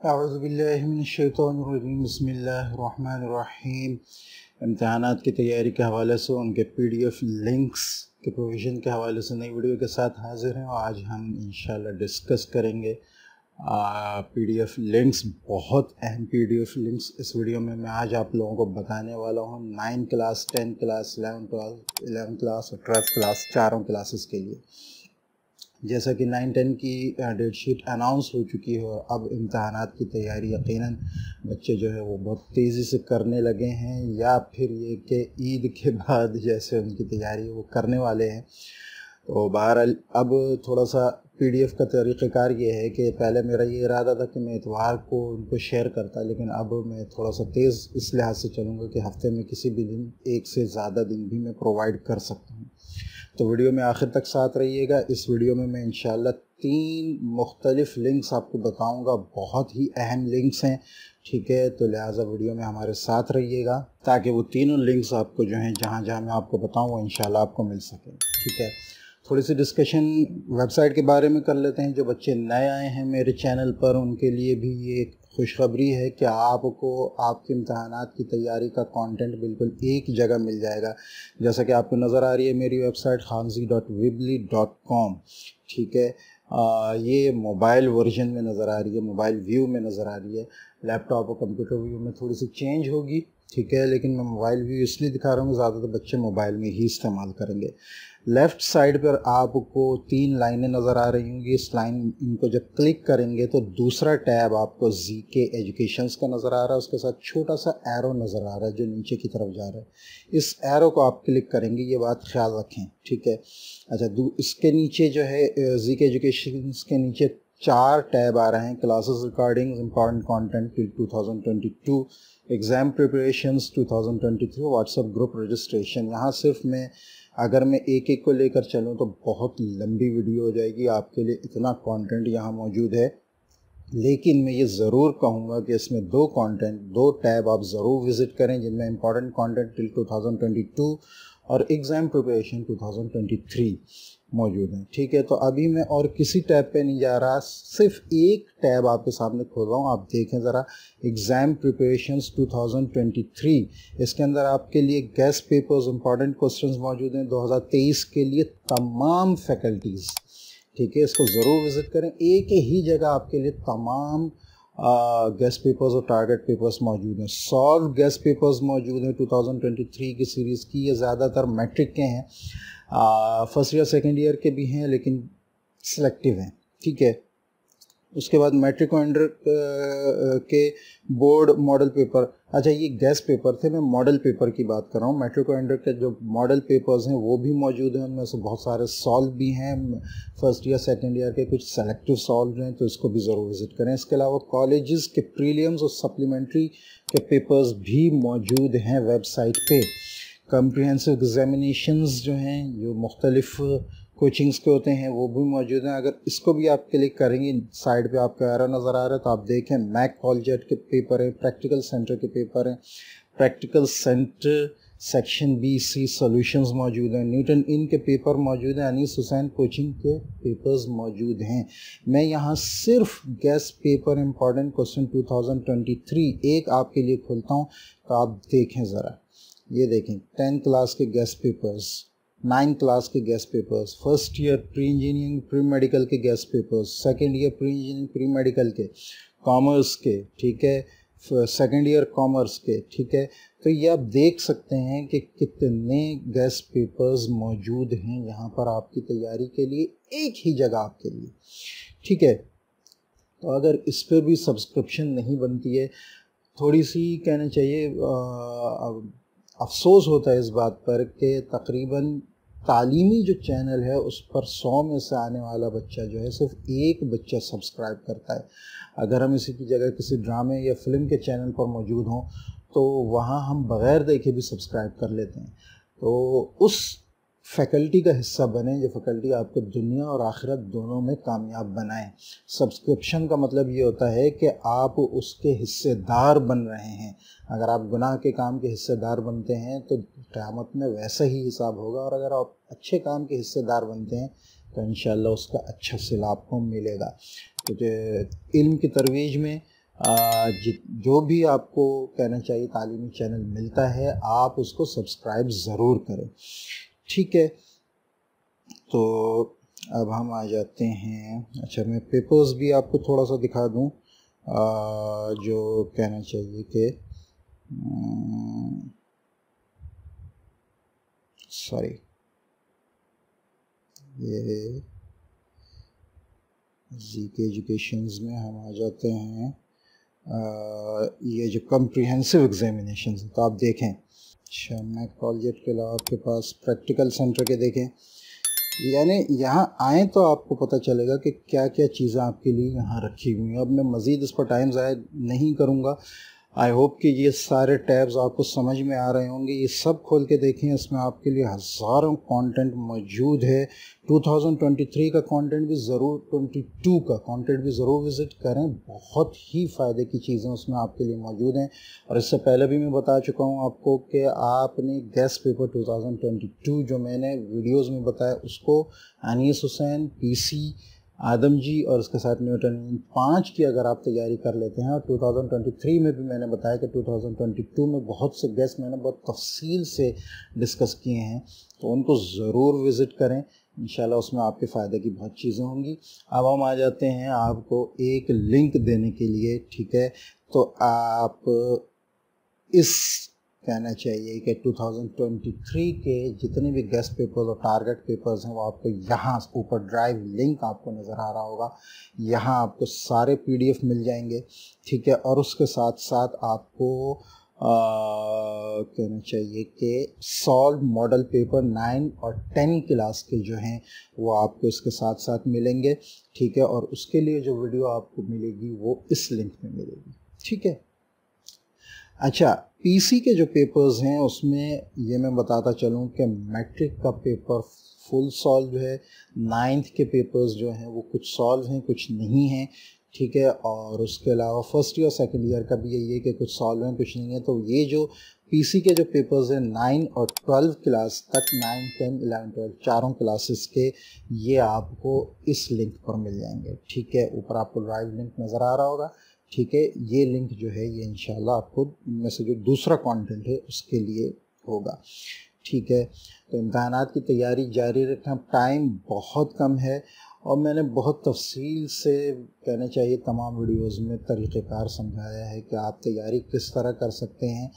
औज़ुबिल्लाहिमिनश्शैतानिर्रजीम बिस्मिल्लाहिर्रहमानिर्रहीम। इम्तहानात की तैयारी के हवाले से उनके PDF लिंक्स के प्रोविज़न के हवाले से नई वीडियो के साथ हाज़िर हैं और आज हम इंशाल्लाह डिस्कस करेंगे PDF लिंक्स। बहुत अहम PDF लिंक्स इस वीडियो में मैं आज आप लोगों को बताने वाला हूँ। 9 क्लास, 10 क्लास, 11 क्लास और 12 क्लास, चारों क्लासेस के लिए। जैसा कि 9-10 की डेट शीट अनाउंस हो चुकी है और अब इम्तहानात की तैयारी यकीनन बच्चे जो है वो बहुत तेज़ी से करने लगे हैं, या फिर ये कि ईद के बाद जैसे उनकी तैयारी वो करने वाले हैं। तो बहरहाल अब थोड़ा सा PDF का तरीक़ाकार ये है कि पहले मेरा ये इरादा था कि मैं इतवार को उनको शेयर करता, लेकिन अब मैं थोड़ा सा तेज़ इस लिहाज से चलूँगा कि हफ़्ते में किसी भी दिन एक से ज़्यादा दिन भी मैं प्रोवाइड कर सकता हूँ। तो वीडियो में आखिर तक साथ रहिएगा। इस वीडियो में मैं इंशाल्लाह 3 मुख्तलिफ़ लिंक्स आपको बताऊंगा, बहुत ही अहम लिंक्स हैं, ठीक है। तो लिहाजा वीडियो में हमारे साथ रहिएगा ताकि वो तीनों लिंक्स आपको जो हैं जहाँ जहाँ मैं आपको बताऊँ वो इंशाल्लाह आपको मिल सके, ठीक है। थोड़ी सी डिस्कशन वेबसाइट के बारे में कर लेते हैं। जो बच्चे नए आए हैं मेरे चैनल पर उनके लिए भी ये एक खुशखबरी है कि आपको आपके इम्तहानात की तैयारी का कंटेंट बिल्कुल एक जगह मिल जाएगा। जैसा कि आपको नज़र आ रही है मेरी वेबसाइट khanzi.weebly.com, ठीक है। ये मोबाइल वर्जन में नज़र आ रही है, मोबाइल व्यू में नज़र आ रही है। लैपटॉप और कंप्यूटर व्यू में थोड़ी सी चेंज होगी, ठीक है, लेकिन मैं मोबाइल व्यू इसलिए दिखा रहा हूँ, ज़्यादातर बच्चे मोबाइल में ही इस्तेमाल करेंगे। लेफ़्ट साइड पर आपको 3 लाइनें नज़र आ रही होंगी। इस लाइन इनको जब क्लिक करेंगे तो दूसरा टैब आपको GK एजुकेशंस का नज़र आ रहा है, उसके साथ छोटा सा एरो नज़र आ रहा है जो नीचे की तरफ जा रहा है। इस एरो को आप क्लिक करेंगे, ये बात ख्याल रखें, ठीक है। अच्छा, इसके नीचे जो है GK एजुकेशंस के नीचे 4 टैब आ रहे हैं। Classes recording, important content till 2022, exam preparations 2023, WhatsApp group registration. यहाँ सिर्फ मैं अगर मैं एक एक को लेकर चलूँ तो बहुत लंबी वीडियो हो जाएगी आपके लिए, इतना कंटेंट यहाँ मौजूद है। लेकिन मैं ये ज़रूर कहूँगा कि इसमें 2 टैब आप ज़रूर विज़िट करें जिनमें इंपॉर्टेंट कंटेंट टिल 2022 और एग्ज़ाम प्रिपरेशन 2023 मौजूद हैं, ठीक है। तो अभी मैं और किसी टैब पे नहीं जा रहा, सिर्फ एक टैब आपके सामने खोल रहा हूँ। आप देखें ज़रा, एग्ज़ाम प्रिपरेशंस 2023। इसके अंदर आपके लिए गेस्ट पेपर्स, इंपॉर्टेंट क्वेश्चंस मौजूद हैं 2023 के लिए, तमाम फैकल्टीज़, ठीक है। इसको ज़रूर विज़िट करें। एक ही जगह आपके लिए तमाम गेस्ट पेपर्स और टारगेट पेपर्स मौजूद हैं। सॉल्व गेस्ट पेपर्स मौजूद हैं 2023 की सीरीज़ की। ये ज़्यादातर मैट्रिक के हैं, फर्स्ट ईयर सेकेंड ईयर के भी हैं लेकिन सिलेक्टिव हैं, ठीक है। उसके बाद मैट्रिक और अंडर के बोर्ड मॉडल पेपर। अच्छा, ये गेस्ट पेपर थे, मैं मॉडल पेपर की बात कर रहा हूँ। मैट्रिक और अंडर के जो मॉडल पेपर्स हैं वो भी मौजूद हैं, उनमें से बहुत सारे सॉल्व भी हैं, फर्स्ट ईयर सेकंड ईयर के कुछ सेलेक्टिव सॉल्व हैं, तो इसको भी ज़रूर विज़िट करें। इसके अलावा कॉलेजेस के प्रीलिम्स और सप्लीमेंट्री के पेपर्स भी मौजूद हैं वेबसाइट पे। कम्प्रिहेंसिव एग्जामिनेशंस जो हैं, जो मुख्तलिफ़ कोचिंग्स के होते हैं, वो भी मौजूद हैं। अगर इसको भी आप क्लिक करेंगे, साइड पे आपका एरो नज़र आ रहा है, तो आप देखें मैक कॉलजेट के पेपर हैं, प्रैक्टिकल सेंटर के पेपर हैं, practical centre section BC solutions मौजूद हैं, न्यूटन इन के पेपर मौजूद हैं, अनीस हुसैन कोचिंग के पेपर्स मौजूद हैं। मैं यहाँ सिर्फ गेस्ट पेपर इंपॉर्टेंट क्वेश्चन 2023 एक आपके लिए खोलता हूँ, तो आप देखें ज़रा, ये देखें 10 क्लास के गेस्ट पेपर्स, 9 क्लास के guest papers, first year pre engineering pre medical के guest papers, second year pre engineering pre medical के, कॉमर्स के, ठीक है, सेकेंड ईयर कॉमर्स के, ठीक है। तो ये आप देख सकते हैं कि कितने गेस्ट पेपर्स मौजूद हैं यहाँ पर आपकी तैयारी के लिए, एक ही जगह आपके लिए, ठीक है। तो अगर इस पर भी सब्सक्रिप्शन नहीं बनती है, थोड़ी सी कहना चाहिए अफसोस होता है इस बात पर कि तकरीबन तालीमी जो चैनल है उस पर 100 में से आने वाला बच्चा जो है सिर्फ एक बच्चा सब्सक्राइब करता है। अगर हम इसी की जगह किसी ड्रामे या फिल्म के चैनल पर मौजूद हों तो वहाँ हम बग़ैर देखे भी सब्सक्राइब कर लेते हैं। तो उस फैकल्टी का हिस्सा बने जो फैकल्टी आपको दुनिया और आखिरत दोनों में कामयाब बनाए। सब्सक्रिप्शन का मतलब ये होता है कि आप उसके हिस्सेदार बन रहे हैं। अगर आप गुनाह के काम के हिस्सेदार बनते हैं तो क़यामत में वैसा ही हिसाब होगा, और अगर आप अच्छे काम के हिस्सेदार बनते हैं तो इंशाअल्लाह उसका अच्छा सिला आपको मिलेगा। तो इल्म की तरवीज में जो भी आपको कहना चाहिए तालीमी चैनल मिलता है आप उसको सब्सक्राइब ज़रूर करें, ठीक है। तो अब हम आ जाते हैं, अच्छा मैं पेपर्स भी आपको थोड़ा सा दिखा दूं, जो कहना चाहिए कि सॉरी ये जीके एजुकेशंस में हम आ जाते हैं। ये जो कम्प्रिहेंसिव एग्जामिनेशन, तो आप देखें, अच्छा मैं कॉलेज के अलावा आपके पास प्रैक्टिकल सेंटर के देखें, यानी यहाँ आएँ तो आपको पता चलेगा कि क्या क्या चीज़ें आपके लिए यहाँ रखी हुई हैं। अब मैं मज़ीद इस पर टाइम ज़ाया नहीं करूँगा। आई होप कि ये सारे टैब्स आपको समझ में आ रहे होंगे। ये सब खोल के देखें, इसमें आपके लिए हज़ारों कंटेंट मौजूद है। 2023 का कंटेंट भी ज़रूर, 22 का कंटेंट भी ज़रूर विज़िट करें। बहुत ही फ़ायदे की चीज़ें उसमें आपके लिए मौजूद हैं। और इससे पहले भी मैं बता चुका हूँ आपको कि आपने गेस्ट पेपर 2022 जो मैंने वीडियोज़ में बताया उसको अनीस हुसैन, PC, आदम जी और उसके साथ न्यूटन, 5 की अगर आप तैयारी कर लेते हैं, और 2023 में भी मैंने बताया कि 2022 में बहुत से गेस्ट मैंने बहुत तफसील से डिस्कस किए हैं, तो उनको ज़रूर विज़िट करें। इंशाल्लाह उसमें आपके फ़ायदे की बहुत चीज़ें होंगी। अब हम आ जाते हैं आपको एक लिंक देने के लिए, ठीक है। तो आप इस कहना चाहिए कि 2023 के जितने भी गेस्ट पेपर्स और टारगेट पेपर्स हैं वो आपको यहाँ ऊपर ड्राइव लिंक आपको नज़र आ रहा होगा, यहाँ आपको सारे PDF मिल जाएंगे, ठीक है। और उसके साथ साथ आपको कहना चाहिए कि सॉल्व मॉडल पेपर 9 और 10 क्लास के जो हैं वो आपको इसके साथ साथ मिलेंगे, ठीक है। और उसके लिए जो वीडियो आपको मिलेगी वो इस लिंक में मिलेगी, ठीक है। अच्छा, PC के जो पेपर्स हैं उसमें ये मैं बताता चलूँ कि मैट्रिक का पेपर फुल सॉल्व है, 9th के पेपर्स जो हैं वो कुछ सॉल्व हैं कुछ नहीं हैं, ठीक है। और उसके अलावा फर्स्ट ईयर सेकेंड ईयर का भी यही है कि कुछ सॉल्व हैं कुछ नहीं है। तो ये जो PC के जो पेपर्स हैं 9 और 12 क्लास तक, 9, 10, 11, 12 चारों क्लासेस के, ये आपको इस लिंक पर मिल जाएंगे, ठीक है। ऊपर आपको ड्राइव लिंक नज़र आ रहा होगा, ठीक है। ये लिंक जो है ये इंशाल्लाह आपको इनमें से जो दूसरा कंटेंट है उसके लिए होगा, ठीक है। तो इम्तहानात की तैयारी जारी रखें, टाइम बहुत कम है और मैंने बहुत तफसील से कहना चाहिए तमाम वीडियोज़ में तरीक़ेकार समझाया है कि आप तैयारी किस तरह कर सकते हैं,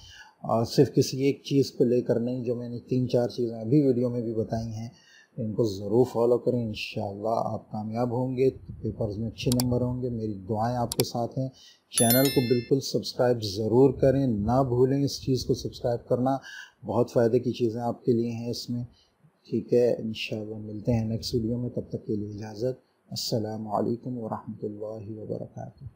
और सिर्फ किसी एक चीज़ को लेकर नहीं, जो मैंने 3-4 चीज़ें अभी वीडियो में भी बताई हैं इनको ज़रूर फॉलो करें। इंशाल्लाह आप कामयाब होंगे, तो पेपर्स में अच्छे नंबर होंगे। मेरी दुआएं आपके साथ हैं। चैनल को बिल्कुल सब्सक्राइब ज़रूर करें, ना भूलें इस चीज़ को सब्सक्राइब करना, बहुत फ़ायदे की चीज़ें आपके लिए हैं इसमें, ठीक है। इंशाल्लाह मिलते हैं नेक्स्ट वीडियो में, तब तक के लिए इजाज़त। अस्सलामु अलैकुम व रहमतुल्लाहि व बरकातुहू।